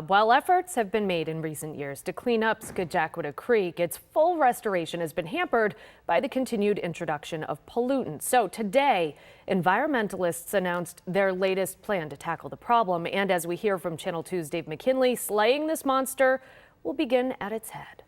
While efforts have been made in recent years to clean up Scajaquada Creek, its full restoration has been hampered by the continued introduction of pollutants. So today, environmentalists announced their latest plan to tackle the problem. And as we hear from Channel 2's Dave McKinley, slaying this monster will begin at its head.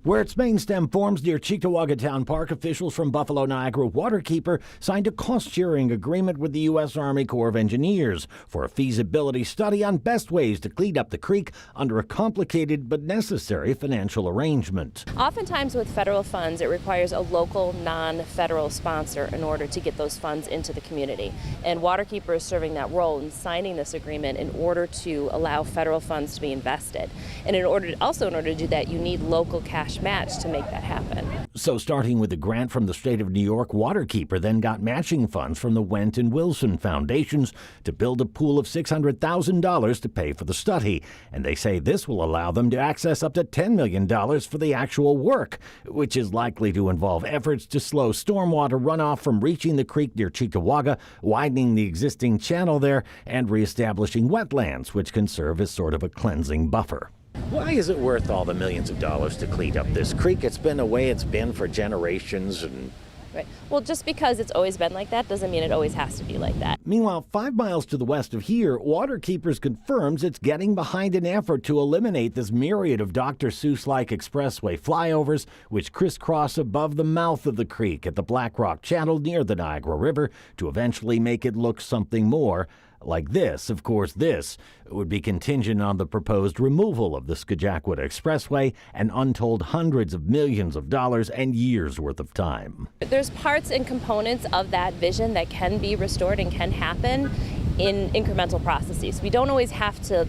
Where its main stem forms near Scajaquada Town Park, officials from Buffalo Niagara Waterkeeper signed a cost-sharing agreement with the U.S. Army Corps of Engineers for a feasibility study on best ways to clean up the creek under a complicated but necessary financial arrangement. Oftentimes with federal funds, it requires a local non-federal sponsor in order to get those funds into the community. And Waterkeeper is serving that role in signing this agreement in order to allow federal funds to be invested. And in order to do that, you need local cash match to make that happen. So starting with a grant from the state of New York, Waterkeeper then got matching funds from the Wendt and Wilson Foundations to build a pool of $600,000 to pay for the study. And they say this will allow them to access up to $10 million for the actual work, which is likely to involve efforts to slow stormwater runoff from reaching the creek near Scajaquada, widening the existing channel there, and reestablishing wetlands, which can serve as sort of a cleansing buffer. Why is it worth all the millions of dollars to clean up this creek? It's been the way it's been for generations. Right. Well, just because it's always been like that doesn't mean it always has to be like that. Meanwhile, 5 miles to the west of here, Waterkeepers confirms it's getting behind an effort to eliminate this myriad of Dr. Seuss-like expressway flyovers which crisscross above the mouth of the creek at the Black Rock Channel near the Niagara River to eventually make it look something more like this. Of course, this would be contingent on the proposed removal of the Scajaquada Expressway and untold hundreds of millions of dollars and years worth of time. There's parts and components of that vision that can be restored and can happen in incremental processes. We don't always have to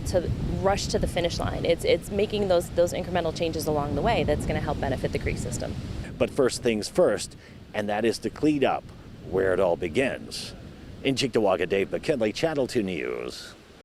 rush to the finish line. It's making those incremental changes along the way that's going to help benefit the creek system. But first things first, and that is to clean up where it all begins. In Scajaquada, Dave McKinley, Channel 2 News.